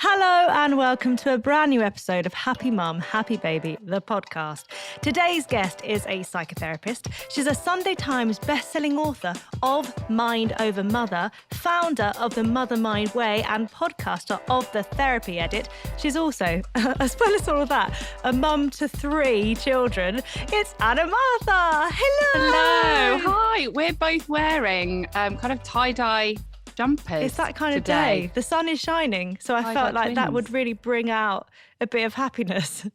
Hello and welcome to a brand new episode of Happy Mum, Happy Baby, the podcast. Today's guest is a psychotherapist. She's a Sunday Times best-selling author of Mind Over Mother, founder of the Mother Mind Way and podcaster of The Therapy Edit. She's also, as well as all of that, a mum to 3 children. It's Mathur. Hello. Hello. Hi. We're both wearing kind of tie-dye jumpers. It's that kind today. of day. The sun is shining, so I felt like that would really bring out a bit of happiness.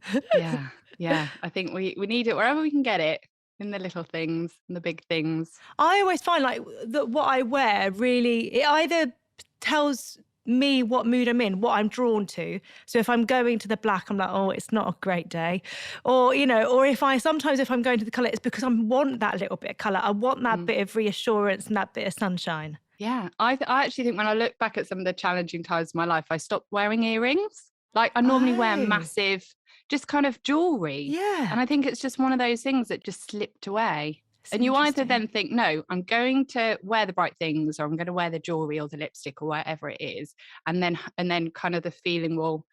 Yeah. I think we need it wherever we can get it, in the little things and the big things. I always find like that what I wear really, it either tells me what mood I'm in, what I'm drawn to. So if I'm going to the black, I'm like, oh, it's not a great day. Or, or if I'm going to the colour, it's because I want that little bit of colour. I want that bit of reassurance and that bit of sunshine. Yeah, I actually think when I look back at some of the challenging times of my life, I stopped wearing earrings. Like I normally wear massive, just kind of jewelry. Yeah. And I think it's just one of those things that just slipped away. And you either then think, no, I'm going to wear the bright things, or I'm going to wear the jewelry or the lipstick or whatever it is. And then kind of the feeling will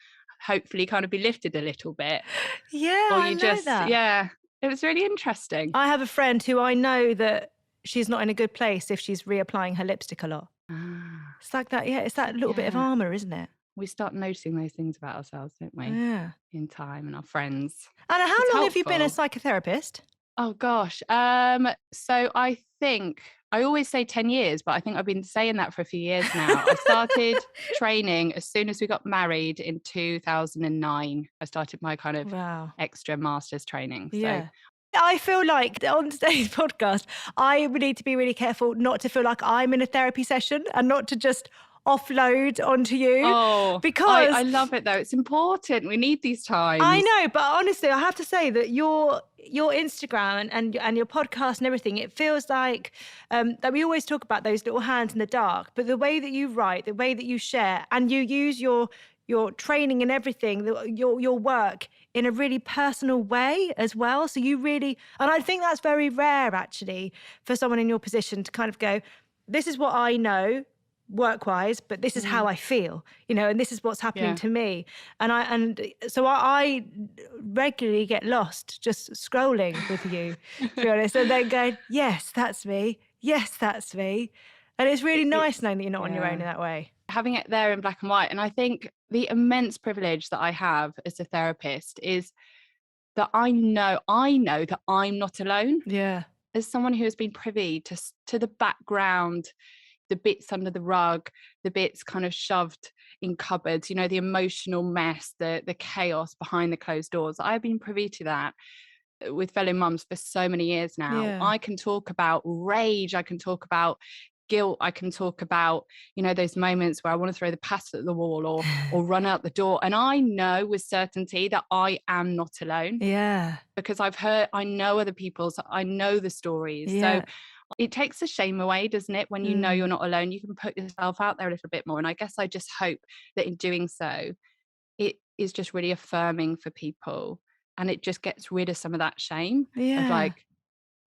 hopefully kind of be lifted a little bit. Yeah, or you just, that. Yeah, it was really interesting. I have a friend who I know that she's not in a good place if she's reapplying her lipstick a lot. It's like that, it's that little bit of armour, isn't it? We start noticing those things about ourselves, don't we? Yeah. In time, and our friends. Anna, how long have you been a psychotherapist? Oh gosh. So I think I always say 10 years, but I think I've been saying that for a few years now. I started training as soon as we got married in 2009. I started my kind of extra master's training. So I feel like on today's podcast, I need to be really careful not to feel like I'm in a therapy session and not to just offload onto you. Oh, because I love it though. It's important. We need these times. I know, but honestly, I have to say that your Instagram and your podcast and everything, it feels like that we always talk about those little hands in the dark, but the way that you write, the way that you share, and you use your training and everything, your work in a really personal way as well. So you really, and I think that's very rare actually for someone in your position to kind of go, this is what I know work-wise, but this is how I feel, and this is what's happening to me. And so I regularly get lost just scrolling with you, to be honest, and then going, yes, that's me. Yes, that's me. And it's really nice knowing that you're not on your own in that way. Having it there in black and white. And I think the immense privilege that I have as a therapist is that I know that I'm not alone. Yeah. As someone who has been privy to the background, the bits under the rug, the bits kind of shoved in cupboards, the emotional mess, the chaos behind the closed doors. I've been privy to that with fellow mums for so many years now. Yeah. I can talk about rage. I can talk about guilt. I can talk about, those moments where I want to throw the pasta at the wall or run out the door. And I know with certainty that I am not alone. Yeah. Because I know other people's, I know the stories. Yeah. So it takes the shame away, doesn't it? When you know you're not alone, you can put yourself out there a little bit more. And I guess I just hope that in doing so, it is just really affirming for people. And it just gets rid of some of that shame of like,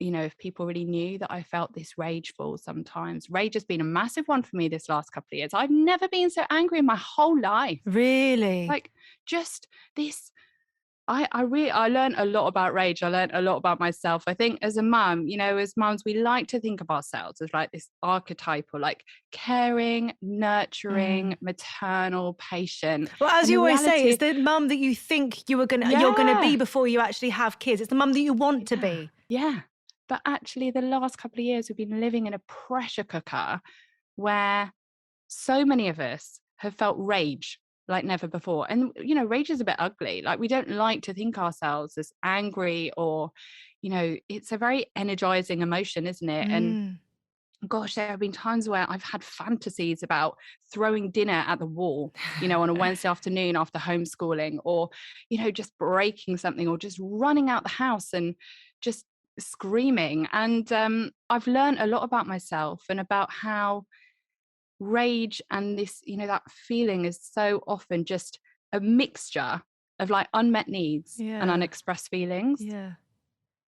if people really knew that I felt this rageful sometimes. Rage has been a massive one for me this last couple of years. I've never been so angry in my whole life. Really? Like just this, I learned a lot about rage. I learned a lot about myself. I think as a mum, as mums, we like to think of ourselves as like this archetypal, like caring, nurturing, maternal, patient. Well, as you always say, it's the mum that you think you're gonna be before you actually have kids. It's the mum that you want to be. Yeah. But actually the last couple of years we've been living in a pressure cooker where so many of us have felt rage like never before. And, rage is a bit ugly. Like we don't like to think ourselves as angry or, it's a very energizing emotion, isn't it? And gosh, there have been times where I've had fantasies about throwing dinner at the wall, on a Wednesday afternoon after homeschooling, or, just breaking something or just running out the house and just screaming. And I've learned a lot about myself and about how rage and this, that feeling is so often just a mixture of like unmet needs and unexpressed feelings. Yeah.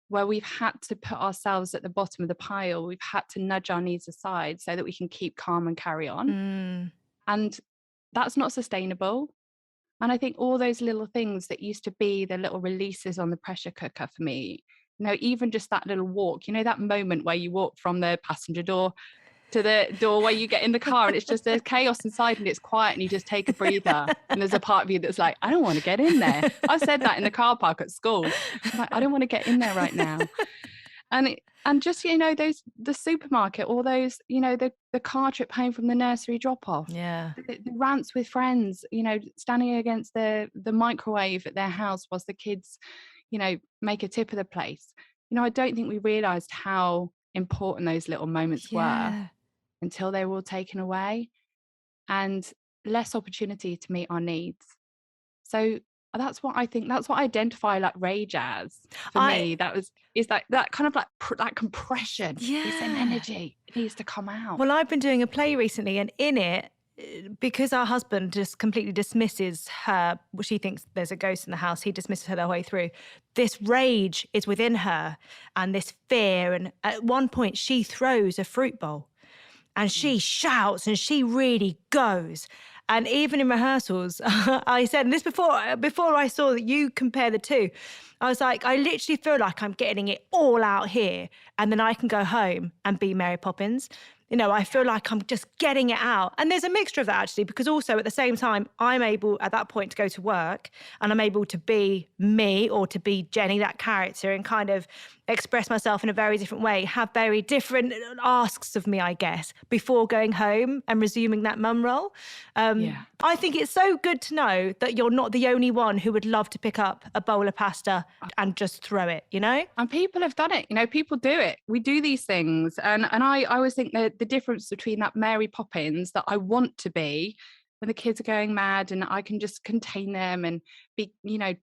Where we've had to put ourselves at the bottom of the pile. We've had to nudge our needs aside so that we can keep calm and carry on. And that's not sustainable. And I think all those little things that used to be the little releases on the pressure cooker for me, even just that little walk, that moment where you walk from the passenger door to the door where you get in the car and it's just there's chaos inside and it's quiet and you just take a breather. And there's a part of you that's like, I don't want to get in there. I've said that in the car park at school. I'm like, I don't want to get in there right now. And just, the supermarket, all those, the car trip home from the nursery drop off. Yeah. The rants with friends, standing against the microwave at their house whilst the kids, make a tip of the place. I don't think we realised how important those little moments were until they were all taken away, and less opportunity to meet our needs. So that's what I think. That's what I identify like rage as. For me, is that kind of like that compression. The same energy. It needs to come out. Well, I've been doing a play recently, and in it, because our husband just completely dismisses her, she thinks there's a ghost in the house, he dismisses her the whole way through. This rage is within her and this fear. And at one point, she throws a fruit bowl and she shouts and she really goes. And even in rehearsals, I said, and this before I saw that you compare the two, I was like, I literally feel like I'm getting it all out here and then I can go home and be Mary Poppins. I feel like I'm just getting it out. And there's a mixture of that actually, because also at the same time, I'm able at that point to go to work and I'm able to be me or to be Jenny, that character, and kind of express myself in a very different way, have very different asks of me, I guess, before going home and resuming that mum role. I think it's so good to know that you're not the only one who would love to pick up a bowl of pasta and just throw it, And people have done it, people do it. We do these things. And I always think that the difference between that Mary Poppins that I want to be when the kids are going mad and I can just contain them and be,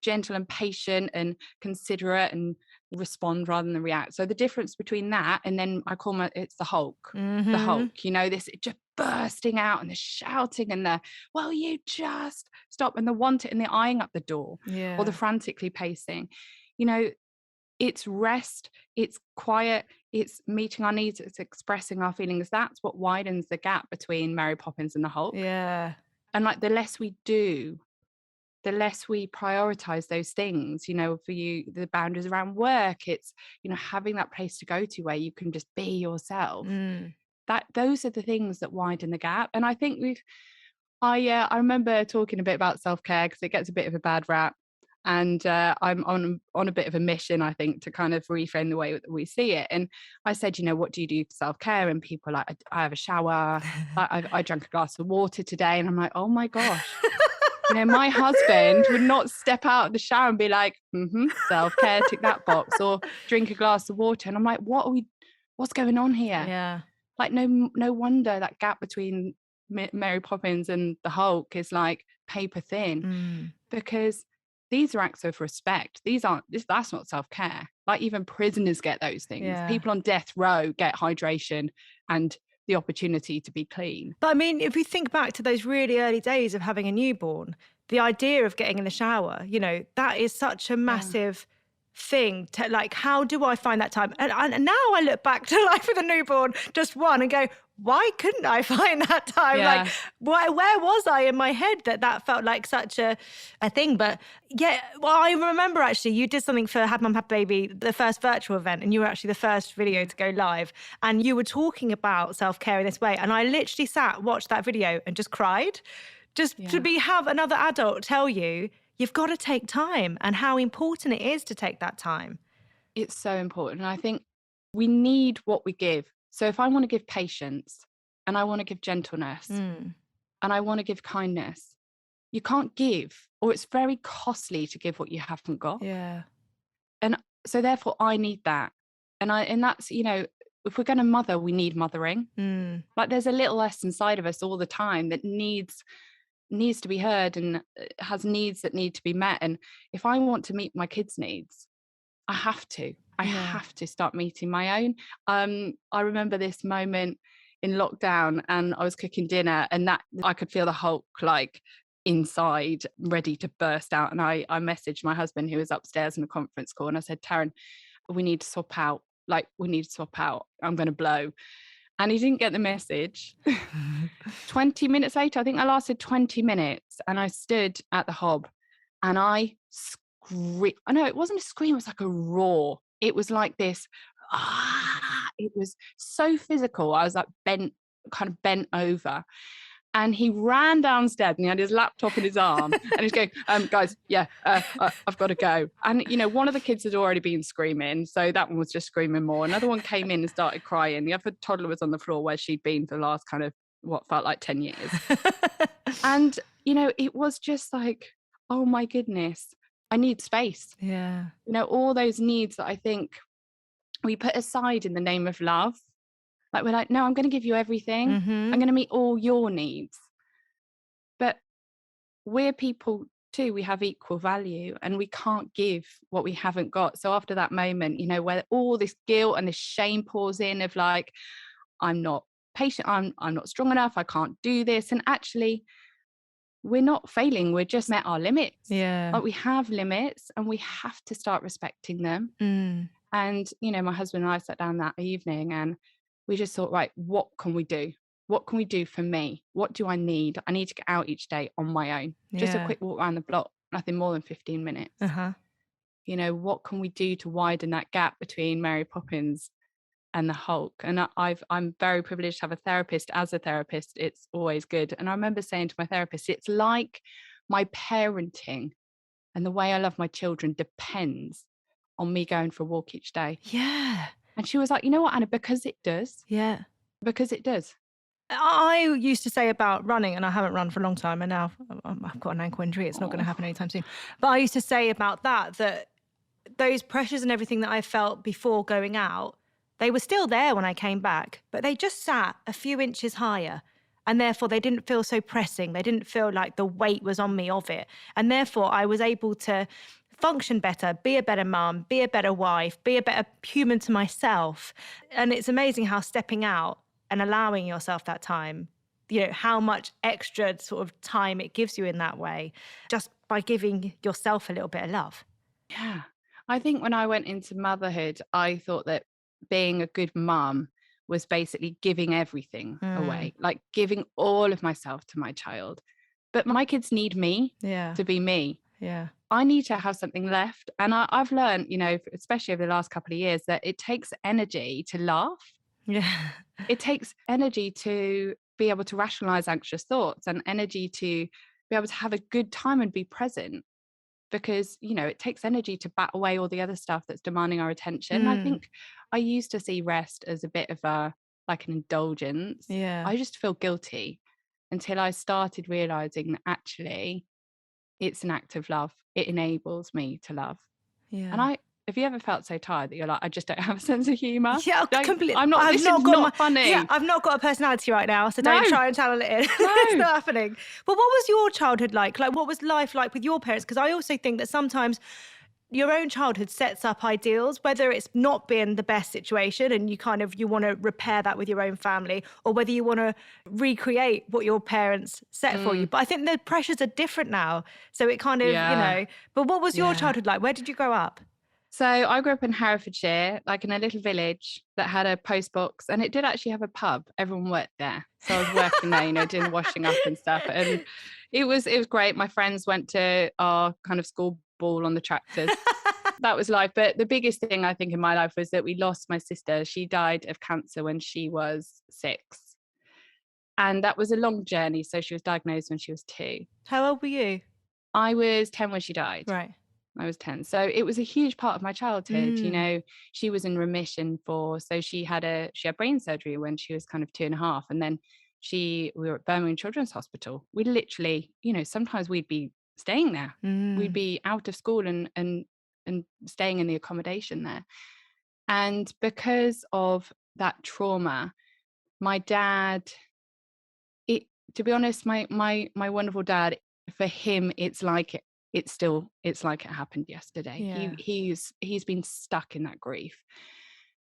gentle and patient and considerate and respond rather than react. So the difference between that and then I call it's the Hulk. The Hulk, this just bursting out and the shouting and the, well, you just stop, and the want it and the eyeing up the door or the frantically pacing. It's rest, it's quiet, it's meeting our needs, it's expressing our feelings. That's what widens the gap between Mary Poppins and the Hulk. Yeah. And like the less we do, the less we prioritize those things, for you, the boundaries around work, it's, having that place to go to where you can just be yourself. Those are the things that widen the gap. And I think I remember talking a bit about self-care because it gets a bit of a bad rap. And I'm on a bit of a mission, I think, to kind of reframe the way that we see it. And I said, what do you do for self-care? And people are like, I have a shower. I drank a glass of water today. And I'm like, oh my gosh. My husband would not step out of the shower and be like, self-care, tick that box, or drink a glass of water. And I'm like, what's going on here? Yeah. Like, no wonder that gap between Mary Poppins and the Hulk is like paper thin, because these are acts of respect. That's not self-care. Like even prisoners get those things. Yeah. People on death row get hydration and the opportunity to be clean. But I mean, if we think back to those really early days of having a newborn, the idea of getting in the shower, that is such a massive thing to, like, how do I find that time? And now I look back to life with a newborn, just one, and go, why couldn't I find that time? Like, where was I in my head that felt like such a thing? But I remember actually you did something for Had Mum Had Baby, the first virtual event, and you were actually the first video to go live. And you were talking about self-care in this way. And I literally watched that video and just cried. Just to have another adult tell you, you've got to take time, and how important it is to take that time. It's so important. And I think we need what we give. So if I want to give patience and I want to give gentleness and I want to give kindness, you can't give, or it's very costly to give what you haven't got. Yeah. And so therefore I need that. And that's, if we're going to mother, we need mothering. Like there's a little less inside of us all the time that needs to be heard and has needs that need to be met. And if I want to meet my kids' needs, I have to start meeting my own. I remember this moment in lockdown, and I was cooking dinner, and that I could feel the Hulk like inside ready to burst out. And I messaged my husband, who was upstairs in a conference call, and I said, Taryn, we need to swap out. I'm going to blow. And he didn't get the message. 20 minutes later, I think I lasted 20 minutes, and I stood at the hob and I screamed. I know it wasn't a scream, it was like a roar. It was like this. It was so physical. I was like kind of bent over. And he ran downstairs and he had his laptop in his arm and he's going, guys, I've got to go. And, you know, one of the kids had already been screaming. So that one was just screaming more. Another one came in and started crying. The other toddler was on the floor where she'd been for the last kind of what felt like 10 years. And, you know, it was just like, oh my goodness, I need space. Yeah. You know, all those needs that I think we put aside in the name of love. Like, we're like, no, I'm going to give you everything. I'm going to meet all your needs. But we're people too. We have equal value and we can't give what we haven't got. So after that moment, you know, where all this guilt and this shame pours in of like, I'm not patient, I'm not strong enough, I can't do this. And actually, we're not failing. We're just met our limits. Yeah. Like, we have limits and we have to start respecting them. And, you know, my husband and I sat down that evening and we just thought, right, what can we do? What can we do for me? What do I need? I need to get out each day on my own. Just a quick walk around the block, nothing more than 15 minutes. You know, what can we do to widen that gap between Mary Poppins and the Hulk? And I'm very privileged to have a therapist. As a therapist, it's always good. And I remember saying to my therapist, it's like my parenting and the way I love my children depends on me going for a walk each day. Yeah. And she was like, you know what, Anna, because it does. Yeah. Because it does. I used to say about running, and I haven't run for a long time, and now I've got an ankle injury. It's not going to happen anytime soon. But I used to say about that those pressures and everything that I felt before going out, they were still there when I came back, but they just sat a few inches higher. And therefore, they didn't feel so pressing. They didn't feel like the weight was on me of it. And therefore, I was able to function better, be a better mum, be a better wife, be a better human to myself. And it's amazing how stepping out and allowing yourself that time, you know, how much extra sort of time it gives you in that way, just by giving yourself a little bit of love. Yeah. I think when I went into motherhood, I thought that being a good mum was basically giving everything away, like giving all of myself to my child. But my kids need me to be me. Yeah. I need to have something left. And I've learned, you know, especially over the last couple of years, that it takes energy to laugh. Yeah. It takes energy to be able to rationalize anxious thoughts and energy to be able to have a good time and be present, because, you know, it takes energy to bat away all the other stuff that's demanding our attention. I think I used to see rest as a bit of like an indulgence. Yeah. I just feel guilty until I started realizing that actually it's an act of love. It enables me to love. Yeah. And have you ever felt so tired that you're like, I just don't have a sense of humor? Yeah, completely. This is not funny. Yeah, I've not got a personality right now, so No. don't try and channel it in. No. It's not happening. But what was your childhood like? Like, what was life like with your parents? Because I also think that sometimes your own childhood sets up ideals, whether it's not been the best situation and you want to repair that with your own family, or whether you want to recreate what your parents set for you. But I think the pressures are different now. So it kind of, you know, but what was your childhood like? Where did you grow up? So I grew up in Herefordshire, like in a little village that had a post box, and it did actually have a pub. Everyone worked there. So I was working there, you know, doing the washing up and stuff. And it was great. My friends went to our kind of school ball on the tractors. That was life. But the biggest thing I think in my life was that we lost my sister. She died of cancer when she was 6. And that was a long journey. So she was diagnosed when she was 2. How old were you? I was 10 when she died. Right. I was 10. So it was a huge part of my childhood. You know, she was in remission so she had brain surgery when she was kind of 2.5. And then we were at Birmingham Children's Hospital. We literally, you know, sometimes we'd be staying there. We'd be out of school and staying in the accommodation there. And because of that trauma, my dad, to be honest, my wonderful dad, for him, it's like it happened yesterday. Yeah. He's been stuck in that grief.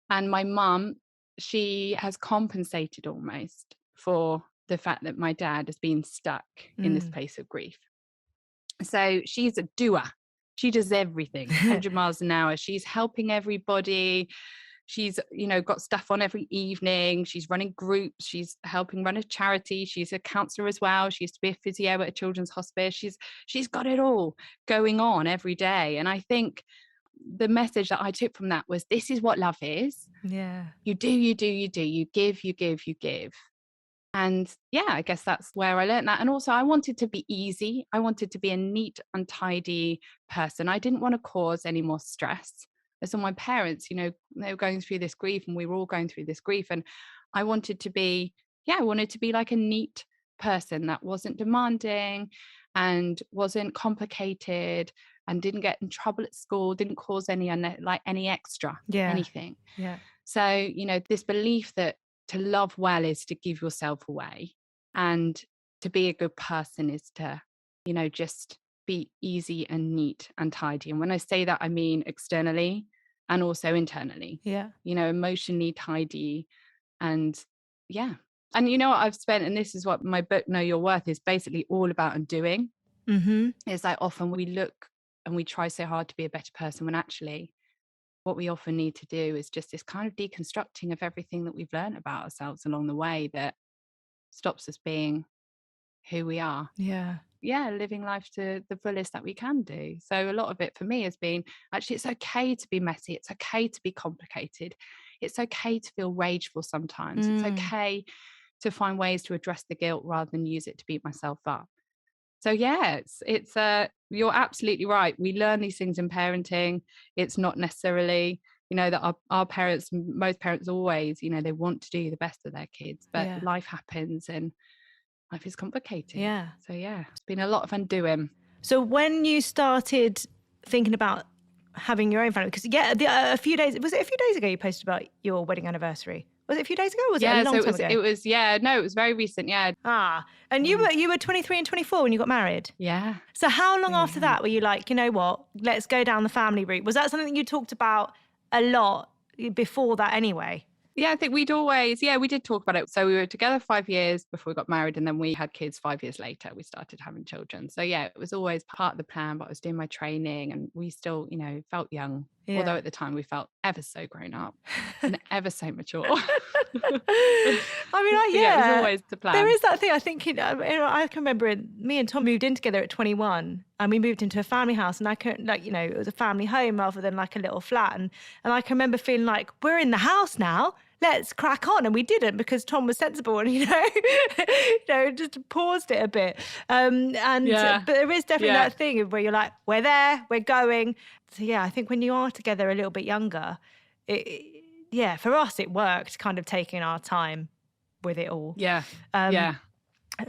And my mum, she has compensated almost for the fact that my dad has been stuck in this place of grief. So she's a doer. She does everything 100 miles an hour. She's helping everybody. She's, got stuff on every evening. She's running groups. She's helping run a charity. She's a counsellor as well. She used to be a physio at a children's hospice. She's got it all going on every day. And I think the message that I took from that was, this is what love is. Yeah. You do, you do, you do. You give, you give, you give. And yeah, I guess that's where I learned that. And also I wanted to be easy. I wanted to be a neat, untidy person. I didn't want to cause any more stress. So my parents, they were going through this grief, and we were all going through this grief. And I wanted to be like a neat person that wasn't demanding and wasn't complicated and didn't get in trouble at school, didn't cause any extra anything. Yeah. So, this belief that to love well is to give yourself away, and to be a good person is to, just be easy and neat and tidy. And when I say that, I mean externally and also internally. Yeah. Emotionally tidy. And yeah. And what I've spent, and this is what my book, Know Your Worth, is basically all about undoing. It's like often we look and we try so hard to be a better person, when actually what we often need to do is just this kind of deconstructing of everything that we've learned about ourselves along the way that stops us being who we are. Living life to the fullest that we can do. So a lot of it for me has been, actually, it's okay to be messy. It's okay to be complicated. It's okay to feel rageful sometimes. It's okay to find ways to address the guilt rather than use it to beat myself up. So yeah, it's you're absolutely right. We learn these things in parenting. It's not necessarily, that our parents, most parents always, they want to do the best of their kids, but life happens and life is complicated. Yeah. So yeah, it's been a lot of undoing. So when you started thinking about having your own family, because a few days ago you posted about your wedding anniversary? Was it a few days ago? Or was it a long time ago? It was very recent. Yeah. And you were 23 and 24 when you got married. Yeah. So how long after that were you like, you know what, let's go down the family route? Was that something you talked about a lot before that anyway? Yeah, I think we did talk about it. So we were together 5 years before we got married, and then we had kids 5 years later. We started having children. So yeah, it was always part of the plan, but I was doing my training and we still, felt young. Yeah. Although at the time we felt ever so grown up and ever so mature. It was always the plan. There is that thing, I think, I can remember me and Tom moved in together at 21 and we moved into a family house, and I couldn't, it was a family home rather than like a little flat. And I can remember feeling like, we're in the house now, let's crack on. And we didn't, because Tom was sensible and, just paused it a bit. But there is definitely that thing where you're like, we're there, we're going. So yeah, I think when you are together a little bit younger, for us, it worked, kind of taking our time with it all. Yeah.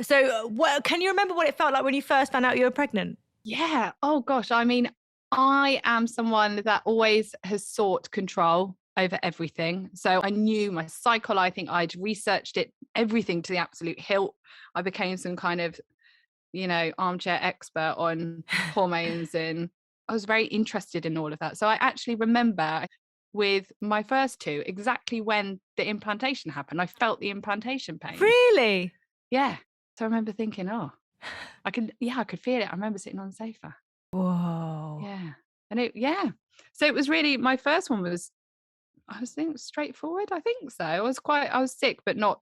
So can you remember what it felt like when you first found out you were pregnant? Yeah. Oh gosh. I mean, I am someone that always has sought control over everything. So I knew my cycle. I think I'd researched everything to the absolute hilt. I became some kind of, armchair expert on hormones, and I was very interested in all of that. So I actually remember with my first two, exactly when the implantation happened, I felt the implantation pain. Really? Yeah. So I remember thinking, I could feel it. I remember sitting on the sofa. Whoa. Yeah. And so it was really, my first one was, I was thinking straightforward. I think so. I was sick, but not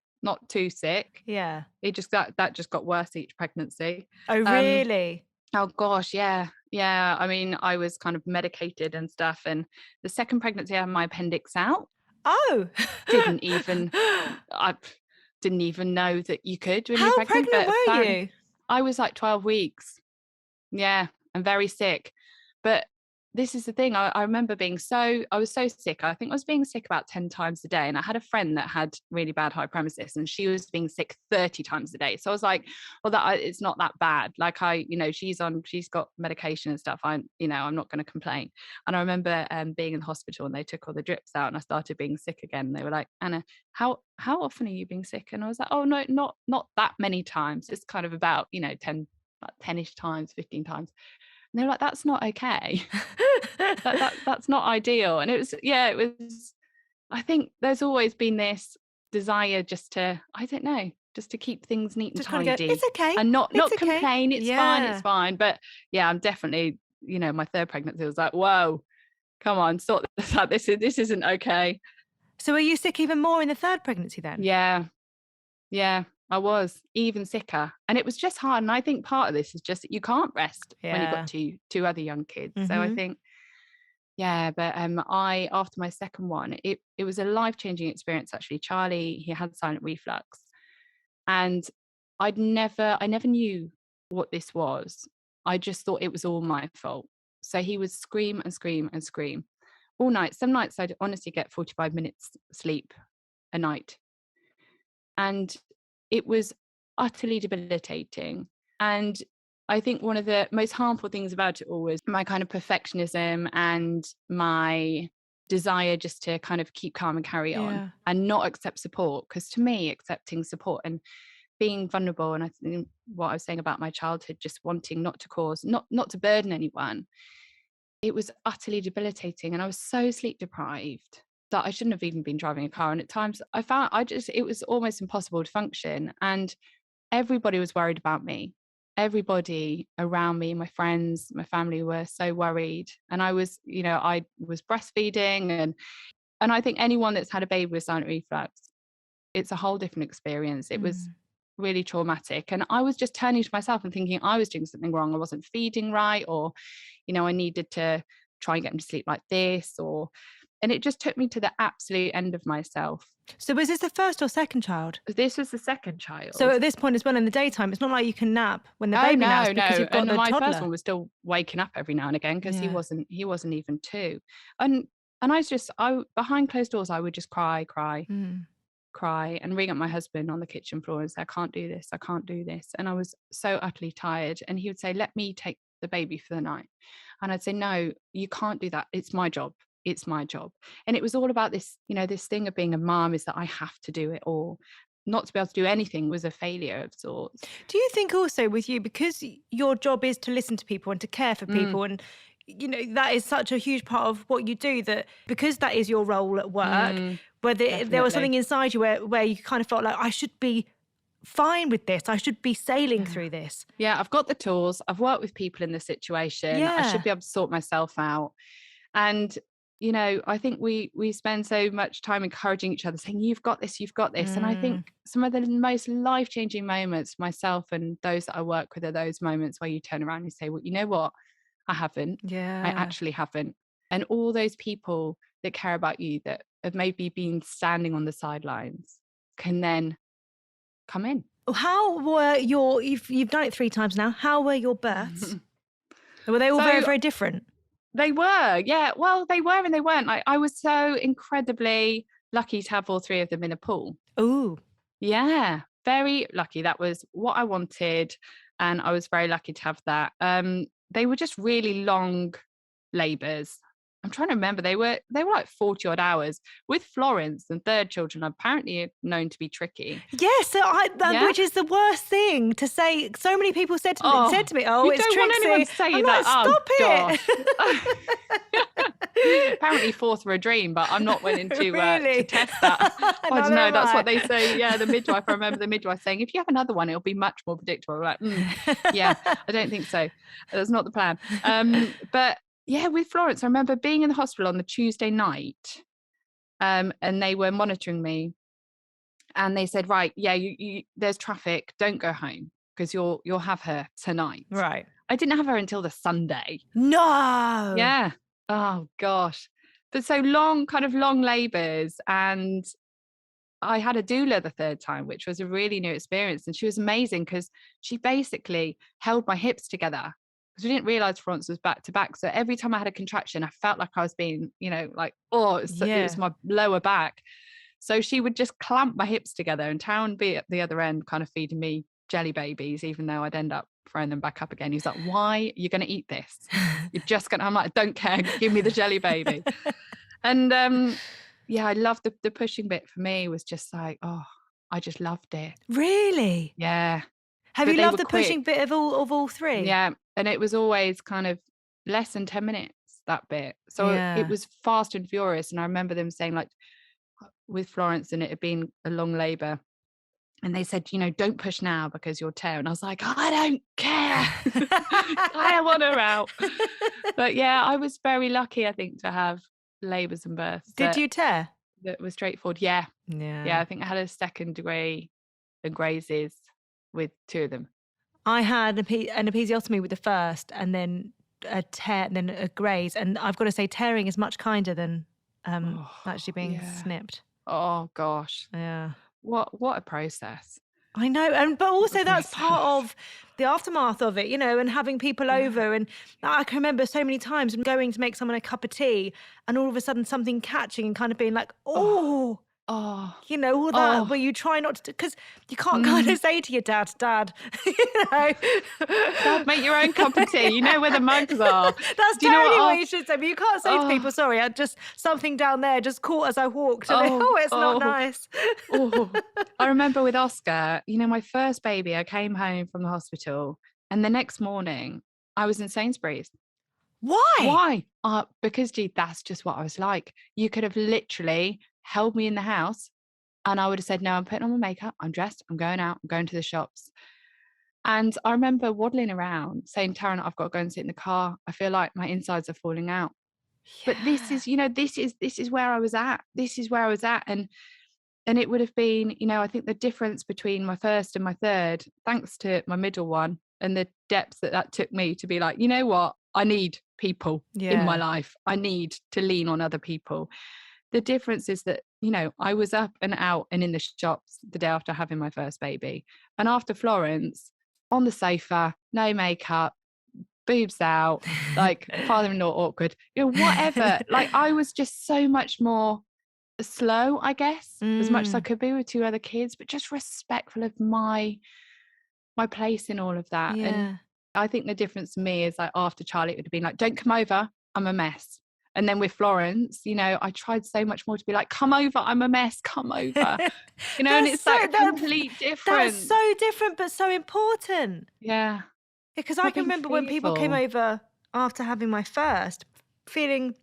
too sick. Yeah. It just, that just got worse each pregnancy. Oh, really? Oh gosh. Yeah. Yeah. I mean, I was kind of medicated and stuff. And the second pregnancy, I had my appendix out. Oh. I didn't even know that you could when you're pregnant. How pregnant were you? I was like 12 weeks. Yeah. And very sick. But this is the thing. I remember I was so sick. I think I was being sick about 10 times a day. And I had a friend that had really bad hyperemesis, and she was being sick 30 times a day. So I was like, well, it's not that bad. Like she's got medication and stuff. I'm not going to complain. And I remember being in the hospital, and they took all the drips out, and I started being sick again. And they were like, Anna, how often are you being sick? And I was like, oh no, not that many times. It's kind of about, 10-ish times, 15 times. And they were like, that's not okay. That's not ideal. And it was, I think there's always been this desire just to keep things neat and just tidy. Kind of go, it's okay. And not complain. It's fine. But yeah, I'm definitely, my third pregnancy was like, whoa, come on, sort this out. This isn't okay. So were you sick even more in the third pregnancy then? Yeah. Yeah, I was even sicker. And it was just hard. And I think part of this is just that you can't rest when you've got two other young kids. So I think, yeah, but after my second one, it was a life-changing experience actually. Charlie, he had silent reflux. And I never knew what this was. I just thought it was all my fault. So he would scream and scream and scream all night. Some nights I'd honestly get 45 minutes sleep a night. And it was utterly debilitating. And I think one of the most harmful things about it all was my kind of perfectionism and my desire just to kind of keep calm and carry on and not accept support. Because to me, accepting support and being vulnerable, and I think what I was saying about my childhood, just wanting not to burden anyone, it was utterly debilitating. And I was so sleep deprived that I shouldn't have even been driving a car. And at times I found it was almost impossible to function. And everybody was worried about me. Everybody around me, my friends, my family were so worried. And I was breastfeeding, and I think anyone that's had a baby with silent reflux, it's a whole different experience. It was really traumatic. And I was just turning to myself and thinking I was doing something wrong. I wasn't feeding right, or, I needed to try and get him to sleep like this, and it just took me to the absolute end of myself. So was this the first or second child? This was the second child. So at this point as well in the daytime, it's not like you can nap when the baby naps because you've got the my toddler. first one was still waking up every now and again because he wasn't even 2. And I behind closed doors, I would just cry and ring up my husband on the kitchen floor and say, I can't do this. And I was so utterly tired. And he would say, let me take the baby for the night. And I'd say, no, you can't do that. It's my job. And it was all about this, this thing of being a mom is that I have to do it all. Not to be able to do anything was a failure of sorts. Do you think also with you, because your job is to listen to people and to care for people, and that is such a huge part of what you do, that because that is your role at work, whether there was something inside you where you kind of felt like, I should be fine with this, I should be sailing through this. Yeah, I've got the tools, I've worked with people in this situation, I should be able to sort myself out. And I think we spend so much time encouraging each other, saying, you've got this. And I think some of the most life-changing moments for myself and those that I work with are those moments where you turn around and say, well, you know what? I haven't. I actually haven't. And all those people that care about you that have maybe been standing on the sidelines can then come in. How were you've done it 3 times now, how were your births? Were they all very, very different? They were, yeah. Well, they were and they weren't. I was so incredibly lucky to have all 3 of them in a pool. Ooh. Yeah, very lucky. That was what I wanted. And I was very lucky to have that. They were just really long labours. I'm trying to remember. They were like 40 odd hours. With Florence and third children, apparently known to be tricky. Yes, so which is the worst thing to say. So many people said to me, "Oh, it's Trixie." Don't want anyone to say that. Stop it. Apparently 4th were a dream, but I'm not willing to test that. I don't know. That's what they say. Yeah, the midwife. I remember the midwife saying, if you have another one, it'll be much more predictable. We're like, yeah, I don't think so. That's not the plan. But yeah, with Florence, I remember being in the hospital on the Tuesday night, and they were monitoring me, and they said, right, yeah, you there's traffic, don't go home because you'll have her tonight. Right. I didn't have her until the Sunday. No. Yeah. Oh gosh. But so long labours, and I had a doula the third time, which was a really new experience, and she was amazing because she basically held my hips together. We didn't realize Florence was back to back. So every time I had a contraction, I felt like I was being, it was my lower back. So she would just clamp my hips together, and Taryn would be at the other end kind of feeding me jelly babies, even though I'd end up throwing them back up again. He's like, why are you going to eat this? You're just going to, I'm like, don't care. Give me the jelly baby. And I loved the pushing bit for me was just like, oh, I just loved it. Really? Yeah. Have you loved the pushing bit of all 3? Yeah. And it was always kind of less than 10 minutes, that bit. So it was fast and furious. And I remember them saying, like, with Florence, and it had been a long labour, and they said, don't push now because you'll tear. And I was like, I don't care. I want her out. But yeah, I was very lucky, I think, to have labours and births. Did you tear? that was straightforward. Yeah. Yeah. I think I had a second degree and grazes with 2 of them. I had an episiotomy with the first, and then a tear, and then a graze. And I've got to say, tearing is much kinder than Oh, actually being yeah. snipped. Oh gosh. Yeah. What a process. I know, and but What a also that's part process. of the aftermath of it, you know, and having people Yeah. over. And I can remember so many times going to make someone a cup of tea, and all of a sudden something catching and kind of being like, Oh, oh, oh, you know, all that, oh. where you try not to, because you can't kind Mm. of say to your dad, you know. Dad, make your own cup of tea. You know where the mugs are. That's Do you know totally what? what you should say. But you can't say to people, Oh, sorry, I just something down there just caught as I walked. And they, oh, oh, it's not oh, nice. oh. I remember with Oscar, you know, my first baby, I came home from the hospital and the next morning I was in Sainsbury's. Why? Why? Because gee, that's just what I was like. You could have literally held me in the house and I would have said, no, I'm putting on my makeup, I'm dressed, I'm going out, I'm going to the shops. And I remember waddling around saying, Taryn, I've got to go and sit in the car. I feel like my insides are falling out. But this Yeah. is, you know, this is where I was at. This is where I was at. And it would have been, you know, I think the difference between my first and my third, thanks to my middle one and the depths that took me to be like, you know what, I need people in my Yeah. life. I need to lean on other people. The difference is that, you know, I was up and out and in the shops the day after having my first baby. And after Florence, on the sofa, no makeup, boobs out, like father-in-law awkward, you know, whatever. Like I was just so much more slow, I guess, as much as I Mm, could be with 2 other kids, but just respectful of my place in all of that. And yeah. I think the difference to me is like after Charlie, it would have been like, don't come over, I'm a mess. And then with Florence, you know, I tried so much more to be like, come over, I'm a mess, come over. You know, and That's it's so like a that complete that's difference. so different, but so important. Yeah. Because I Not can being remember when people came fearful. over after having my first, feeling,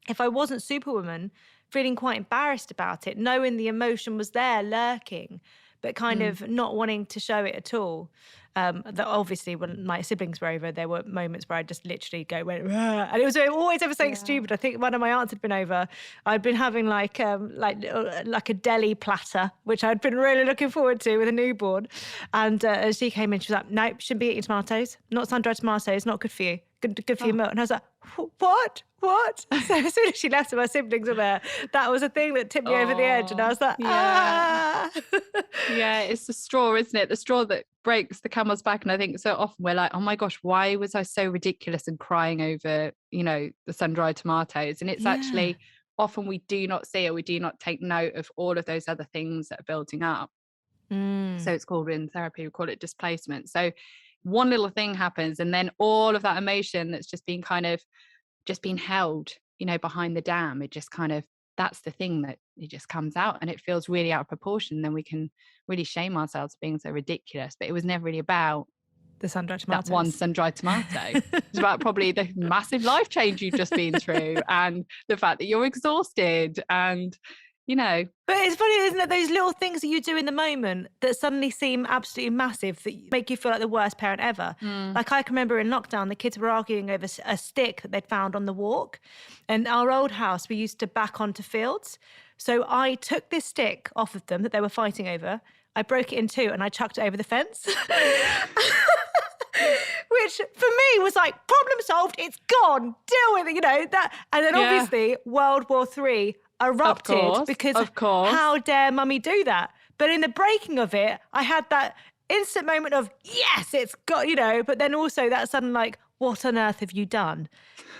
if I wasn't Superwoman, feeling quite embarrassed about it, knowing the emotion was there lurking, but kind Mm. of not wanting to show it at all. That obviously, when my siblings were over, there were moments where I just literally went, "Rah," and it was always ever something Yeah. stupid. I think one of my aunts had been over. I'd been having like a deli platter, which I'd been really looking forward to with a newborn, and as she came in, she was like, "Nope, shouldn't be eating tomatoes. Not sun-dried tomatoes. Not good for you. Good for your Oh. milk." And I was like, "What? What?" So as soon as she left and my siblings were there, that was a thing that tipped me over the edge, and I Oh, was like, yeah. ah. Yeah, it's the straw, isn't it? The straw that breaks the camel's back. And I think so often we're like, oh my gosh, why was I so ridiculous and crying over, you know, the sun-dried tomatoes? And it's Yeah. actually often we do not see or we do not take note of all of those other things that are building up. So Mm. it's called in therapy, we call it displacement. So one little thing happens and then all of that emotion that's just been kind of just been held, you know, behind the dam, it just kind of, that's the thing that it just comes out and it feels really out of proportion. Then we can really shame ourselves for being so ridiculous. But it was never really about The sun-dried that one tomatoes. sun-dried tomato. It's about probably the massive life change you've just been through and the fact that you're exhausted and, you know, But it's funny, isn't it? Those little things that you do in the moment that suddenly seem absolutely massive that make you feel like the worst parent ever. mm, Like I can remember in lockdown, the kids were arguing over a stick that they'd found on the walk. And our old house, we used to back onto fields. So I took this stick off of them that they were fighting over. I broke it in two and I chucked it over the fence. Which for me was like, problem solved, it's gone, deal with it, you know, that. And then yeah, obviously World War III erupted because of course. how dare mummy do that? But in the breaking of it, I had that instant moment of, yes, it's got, you know, but then also that sudden like, what on earth have you done?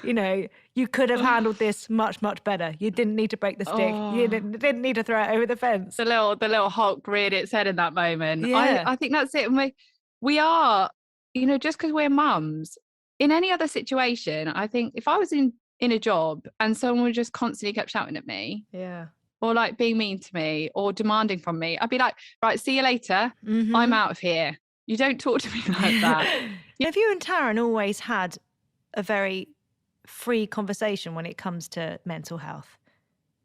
You know, you could have handled this much, much better. You didn't need to break the stick. You Oh, didn't need to throw it over the fence. the little Hulk reared its head in that moment. I Yeah. I think that's it. We are, you know, just because we're mums. In any other situation, I think if I was in a job and someone just constantly kept shouting at me Yeah. or like being mean to me or demanding from me, I'd be like, right, see you later. I'm Mm-hmm. out of here. You don't talk to me like that. Have you and Taryn always had a very free conversation when it comes to mental health?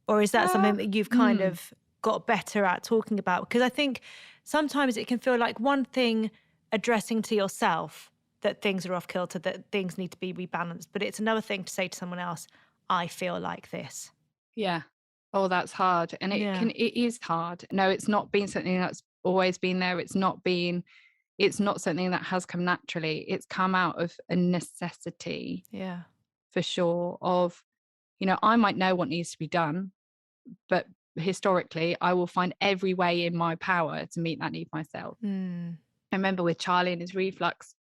Or is that Uh, something that you've kind hmm. of got better at talking about? Because I think sometimes it can feel like one thing addressing to yourself that things are off kilter, that things need to be rebalanced, but it's another thing to say to someone else, I feel like this. Yeah. Oh, that's hard. And Yeah. it is hard. No, it's not been something that's always been there. It's not something that has come naturally. It's come out of a necessity, Yeah. for sure, of, I might know what needs to be done, but historically I will find every way in my power to meet that need myself. Mm. I remember with Charlie and his reflux,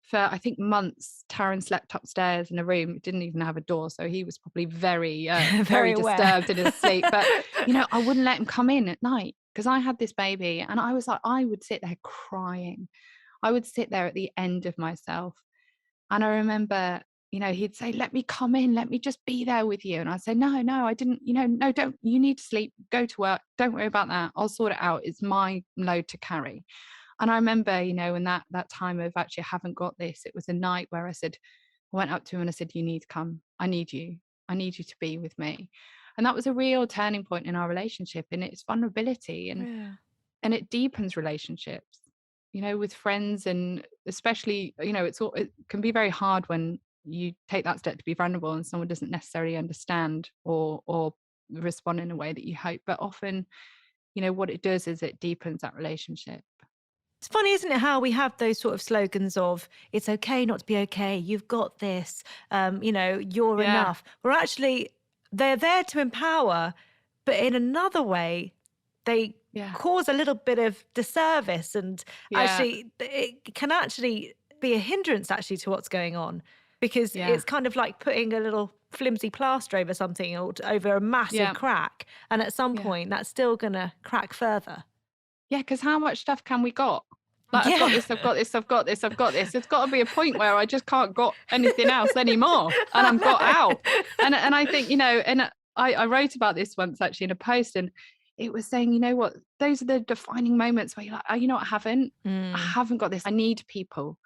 for I think months, Taryn slept upstairs in a room, it didn't even have a door, so he was probably very Very very aware. disturbed in his sleep. But I wouldn't let him come in at night because I had this baby, and I was like, I would sit there crying. I would sit there at the end of myself. And I remember, he'd say, let me come in, let me just be there with you. And I'd say, no, I didn't, no, don't, you need to sleep, go to work, don't worry about that, I'll sort it out, it's my load to carry. And I remember, in that time of actually, I haven't got this, it was a night where I went up to him and I said, you need to come, I need you to be with me. And that was a real turning point in our relationship, and it's vulnerability, and it deepens relationships, with friends. And especially, it can be very hard when you take that step to be vulnerable and someone doesn't necessarily understand or respond in a way that you hope. But often, what it does is it deepens that relationship. It's funny, isn't it, how we have those sort of slogans of it's okay not to be okay, you've got this, you're Yeah. enough. We're actually, they're there to empower, but in another way, they cause a little bit of disservice, and actually it can actually be a hindrance actually to what's going on, because it's kind of like putting a little flimsy plaster over something or over a massive crack, and at some point that's still going to crack further. Yeah, because how much stuff can we got? Like, I've got this, I've got this, I've got this, I've got this. There's got to be a point where I just can't got anything else anymore, and I'm got out. And I think, and I wrote about this once actually in a post, and it was saying, what, those are the defining moments where you're like, oh, I haven't got this. I need people.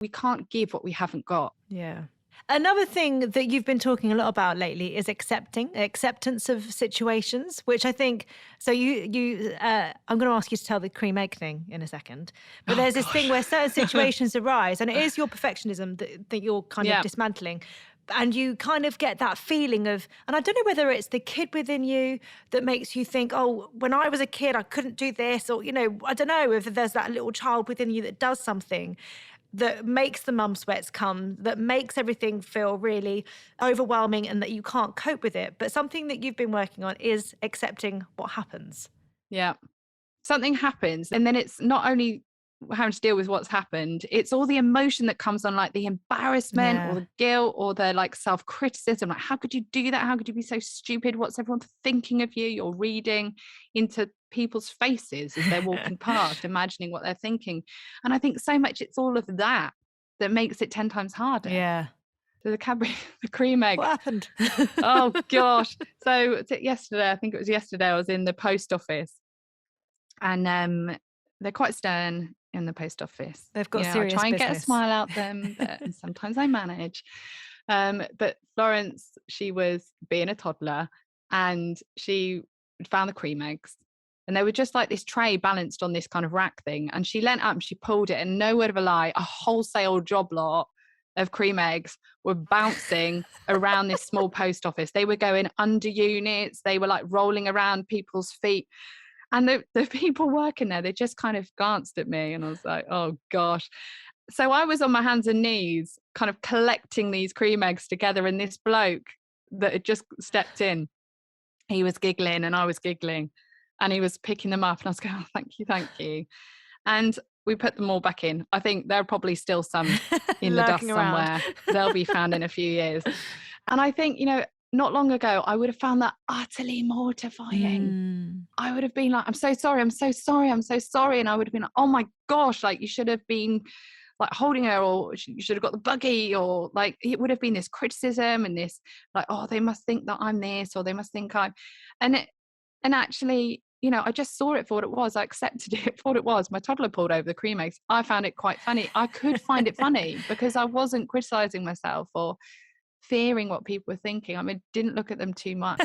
We can't give what we haven't got. Yeah. Another thing that you've been talking a lot about lately is acceptance of situations, which I think, so I'm going to ask you to tell the cream egg thing in a second, but there's this thing where certain situations arise, and it is your perfectionism that you're kind of dismantling. And you kind of get that feeling of, and I don't know whether it's the kid within you that makes you think, oh, when I was a kid, I couldn't do this, or, I don't know if there's that little child within you that does something that makes the mum sweats come, that makes everything feel really overwhelming and that you can't cope with it. But something that you've been working on is accepting what happens. Yeah. Something happens, and then it's not only having to deal with what's happened, it's all the emotion that comes on, like the embarrassment or the guilt or the like self-criticism, like, how could you do that? How could you be so stupid? What's everyone thinking of you? You're reading into people's faces as they're walking past, imagining what they're thinking. And I think so much it's all of that makes it 10 times harder. Yeah. So the cream egg. What happened? Oh gosh. So yesterday, I think it was yesterday, I was in the post office, and they're quite stern in the post office. They've got serious I try and business. get a smile out them, but sometimes I manage. But Florence, she was being a toddler, and she found the cream eggs, and they were just like this tray balanced on this kind of rack thing, and she leant up and she pulled it, and no word of a lie, a wholesale job lot of cream eggs were bouncing around this small post office. They were going under units, they were like rolling around people's feet. And the people working there, they just kind of glanced at me, and I was like, oh gosh. So I was on my hands and knees kind of collecting these cream eggs together, and this bloke that had just stepped in, he was giggling and I was giggling, and he was picking them up, and I was going, oh, thank you. And we put them all back in. I think there are probably still some in the dust somewhere. They'll be found in a few years. And I think, not long ago, I would have found that utterly mortifying. I would have been like, I'm so sorry. And I would have been like, oh my gosh, like you should have been like holding her, or you should have got the buggy, or like it would have been this criticism and this like, oh, they must think that I'm this, or they must think I'm, and actually, I just saw it for what it was. I accepted it for what it was. My toddler pulled over the cream eggs. I found it quite funny. I could find it funny because I wasn't criticizing myself or fearing what people were thinking. I mean, didn't look at them too much.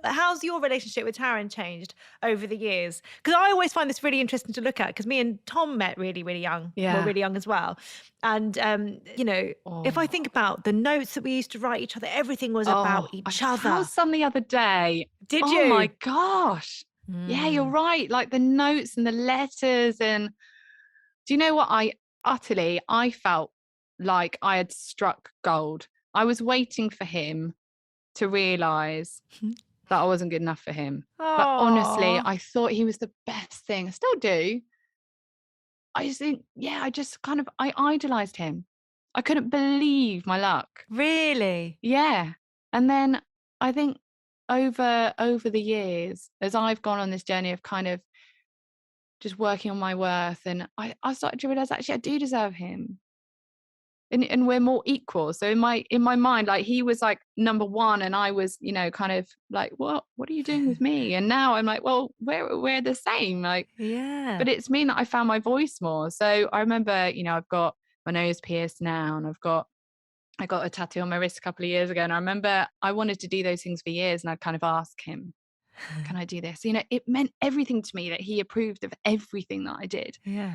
How's your relationship with Taryn changed over the years? Because I always find this really interesting to look at, because me and Tom met really, really young. Yeah. We're really young as well. And, you know, if I think about the notes that we used to write each other, everything was about each I other. found some the other day. Did you? Oh my gosh. Yeah, you're right. Like the notes and the letters. And do you know what? I felt like I had struck gold. I was waiting for him to realize that I wasn't good enough for him. But honestly, I thought he was the best thing. I still do. I just think, I idolized him. I couldn't believe my luck. Really? Yeah. And then I think over the years, as I've gone on this journey of kind of just working on my worth, and I started to realize, actually I do deserve him. And we're more equal. So in my mind, like he was like number one, and I was, you know, kind of like, what are you doing with me? And now I'm like, well, we're the same. Like, yeah. But it's mean that I found my voice more. So I remember, you know, I've got my nose pierced now, and I got a tattoo on my wrist a couple of years ago. And I remember I wanted to do those things for years, and I'd kind of ask him, can I do this? You know, it meant everything to me that he approved of everything that I did. Yeah.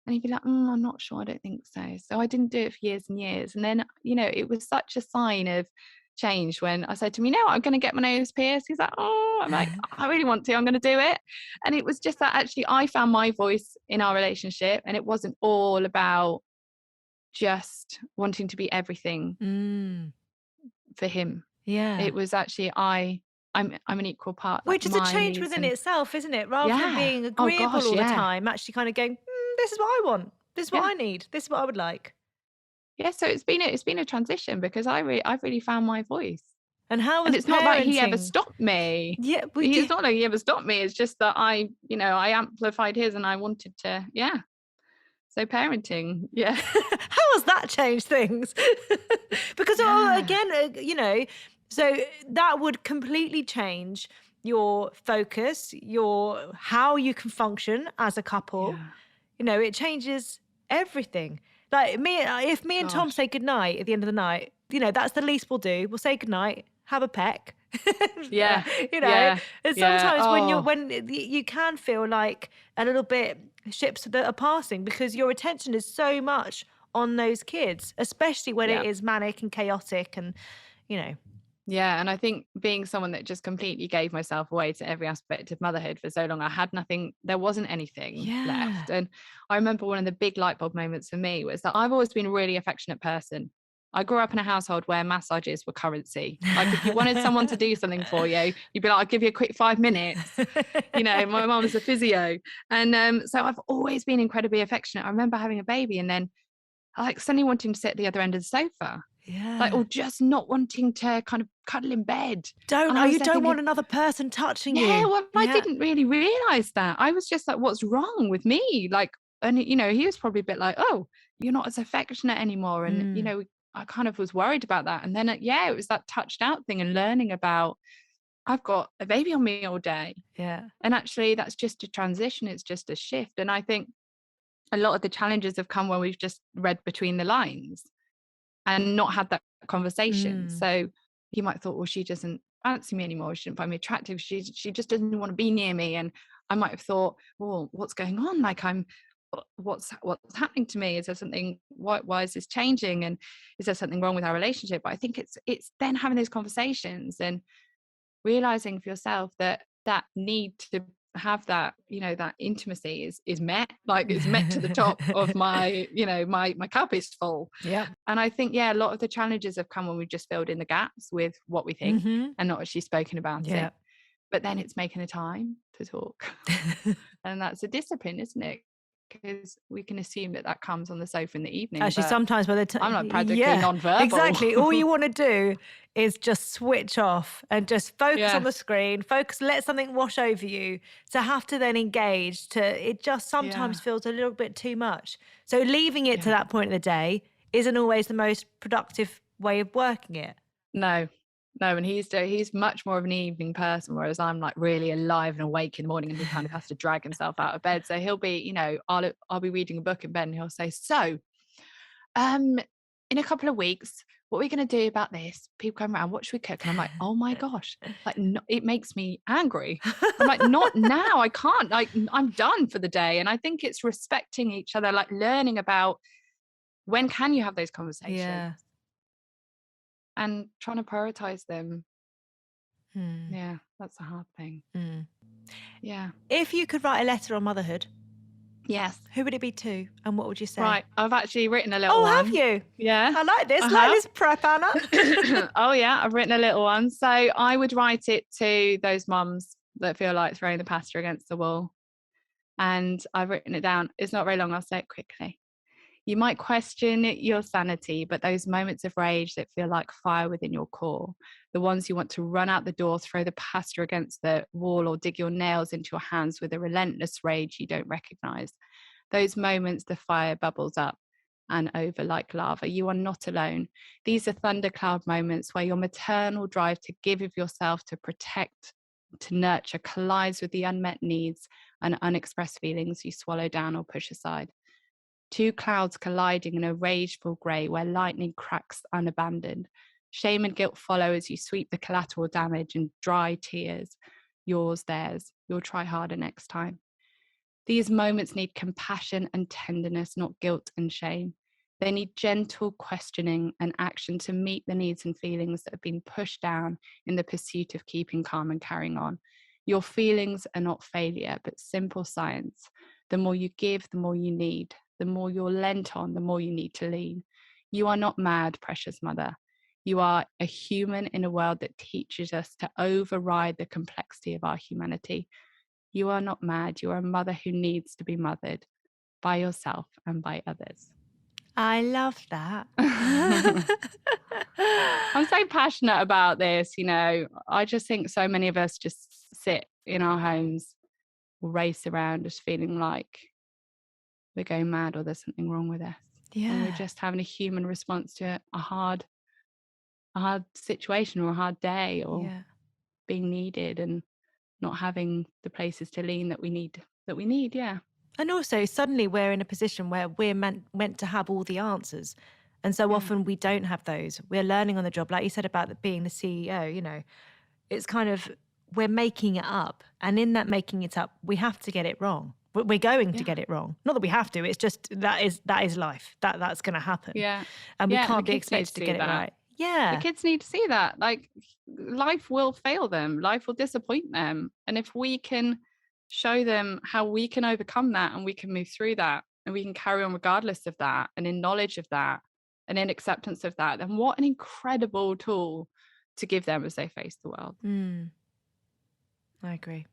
And he'd be like, I'm not sure. I don't think so. So I didn't do it for years and years. And then, you know, it was such a sign of change when I said to him, you know, I'm going to get my nose pierced. He's like, oh, I'm like, I really want to. I'm going to do it. And it was just that actually I found my voice in our relationship, and it wasn't all about just wanting to be everything for him. Yeah. It was actually I'm an equal part. Which is a change within itself, isn't it? Rather than being agreeable all the time, actually kind of going, this is what I want. This is what I need. This is what I would like. Yeah, so it's been a transition, because I've really found my voice. And how was and it's parenting? Not like he ever stopped me. Yeah, it's not like he ever stopped me. It's just that I amplified his, and I wanted to. Yeah. So parenting, yeah. How has that changed things? Because again, you know, so that would completely change your focus, how you can function as a couple. Yeah. You know, it changes everything. Like if me and Tom say goodnight at the end of the night, you know, that's the least we'll do. We'll say goodnight, have a peck. Yeah. You know, yeah. and sometimes when you can feel like a little bit ships that are passing, because your attention is so much on those kids, especially when it is manic and chaotic, and you know. Yeah, and I think being someone that just completely gave myself away to every aspect of motherhood for so long, I had nothing, there wasn't anything left. And I remember one of the big light bulb moments for me was that I've always been a really affectionate person. I grew up in a household where massages were currency. Like if you wanted someone to do something for you, you'd be like, I'll give you a quick 5 minutes. You know, my mum was a physio. And so I've always been incredibly affectionate. I remember having a baby and then like suddenly wanting to sit at the other end of the sofa. Yeah. Like, or just not wanting to kind of cuddle in bed. You don't want another person touching you. Yeah, well, I didn't really realise that. I was just like, what's wrong with me? Like, and you know, he was probably a bit like, oh, you're not as affectionate anymore. And, you know, I kind of was worried about that. And then, it was that touched out thing and learning about, I've got a baby on me all day. Yeah. And actually that's just a transition. It's just a shift. And I think a lot of the challenges have come when we've just read between the lines and not had that conversation. So you might have thought, well, she doesn't fancy me anymore. She didn't find me attractive. She just doesn't want to be near me. And I might have thought, well, what's going on? Like what's happening to me? Is there something, why is this changing? And is there something wrong with our relationship? But I think it's then having those conversations and realizing for yourself that need to have that, you know, that intimacy is met, like it's met to the top of my, you know, my cup is full. Yeah. And I think, a lot of the challenges have come when we've just filled in the gaps with what we think and not actually spoken about it. But then it's making the time to talk. And that's a discipline, isn't it? Because we can assume that comes on the sofa in the evening. Actually, sometimes by the time I'm like practically non-verbal. Exactly. All you want to do is just switch off and just focus on the screen, let something wash over you. To have to then engage, it just sometimes feels a little bit too much. So leaving it to that point of the day isn't always the most productive way of working it. No, and he's much more of an evening person, whereas I'm like really alive and awake in the morning, and he kind of has to drag himself out of bed. So he'll be, you know, I'll be reading a book in bed, and he'll say, "So, In a couple of weeks, what are we going to do about this? People come around, what should we cook? And I'm like, oh my gosh, like, no, it makes me angry. I'm like, not now, I can't, like, I'm done for the day. And I think it's respecting each other, like learning about when can you have those conversations, Yeah. and trying to prioritize them. Hmm. Yeah, that's a hard thing. Hmm. Yeah. If you could write a letter on motherhood, Yes. who would it be to, and what would you say? Right. I've actually written a little Oh, one. have you? Yeah. I like this. I Like have. this prep, Anna. Oh yeah, I've written a little one. So I would write it to those mums that feel like throwing the pasta against the wall. And I've written it down. It's not very long. I'll say it quickly. You might question your sanity, but those moments of rage that feel like fire within your core, the ones you want to run out the door, throw the pasta against the wall, or dig your nails into your hands with a relentless rage you don't recognize. Those moments, the fire bubbles up and over like lava. You are not alone. These are thundercloud moments where your maternal drive to give of yourself, to protect, to nurture, collides with the unmet needs and unexpressed feelings you swallow down or push aside. Two clouds colliding in a rageful grey where lightning cracks unabandoned. Shame and guilt follow as you sweep the collateral damage and dry tears. Yours, theirs. You'll try harder next time. These moments need compassion and tenderness, not guilt and shame. They need gentle questioning and action to meet the needs and feelings that have been pushed down in the pursuit of keeping calm and carrying on. Your feelings are not failure, but simple science. The more you give, the more you need. The more you're lent on, the more you need to lean. You are not mad, precious mother. You are a human in a world that teaches us to override the complexity of our humanity. You are not mad. You are a mother who needs to be mothered by yourself and by others. I love that. I'm so passionate about this. You know, I just think so many of us just sit in our homes or race around just feeling like we're going mad or there's something wrong with us. Yeah. And we're just having a human response to a hard situation or a hard day, or being needed and not having the places to lean that we need. Yeah. And also suddenly we're in a position where we're meant to have all the answers. And so often we don't have those. We're learning on the job. Like you said about being the CEO, you know, it's kind of, we're making it up. And in that making it up, we have to get it wrong. We're going to get it wrong. Not that we have to, it's just that is life. That's going to happen. Yeah. And we can't be expected to get it right. Yeah. The kids need to see that. Like, life will fail them. Life will disappoint them. And if we can show them how we can overcome that and we can move through that and we can carry on regardless of that, and in knowledge of that and in acceptance of that, then what an incredible tool to give them as they face the world. I agree.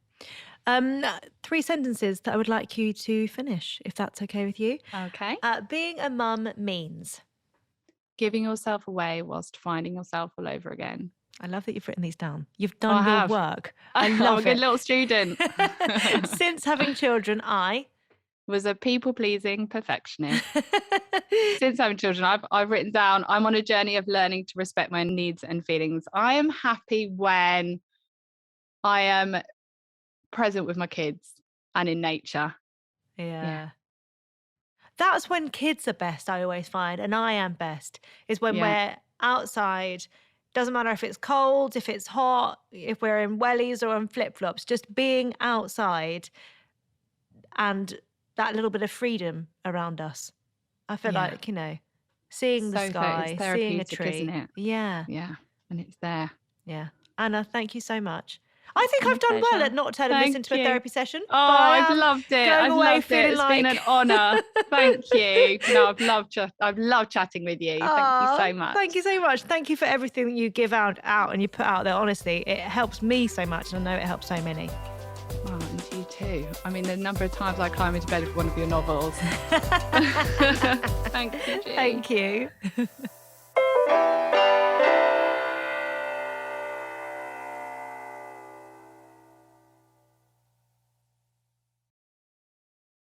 3 sentences that I would like you to finish, if that's okay with you. Okay. Being a mum means giving yourself away whilst finding yourself all over again. I love that you've written these down. You've done your work. I love I'm a good little student. Since having children, I was a people-pleasing perfectionist. Since having children, I've written down, I'm on a journey of learning to respect my needs and feelings. I am happy when I am present with my kids and in nature. Yeah. That's when kids are best, I always find, and I am best, is when we're outside. Doesn't matter if it's cold, if it's hot, if we're in wellies or on flip-flops, just being outside and that little bit of freedom around us. I feel like, you know, seeing the sky, seeing a tree. Isn't it? Yeah. Yeah. And it's there. Yeah. Anna, thank you so much. I think I've done well at not turning this into a therapy session. Oh, I've loved it. I've loved it. It's been an honour. Thank you. No, I've loved chatting with you. Thank you so much. Thank you so much. Thank you for everything that you give out and you put out there. Honestly, it helps me so much, and I know it helps so many. Oh, and you too. I mean, the number of times I climb into bed with one of your novels. Thank you, G. Thank you.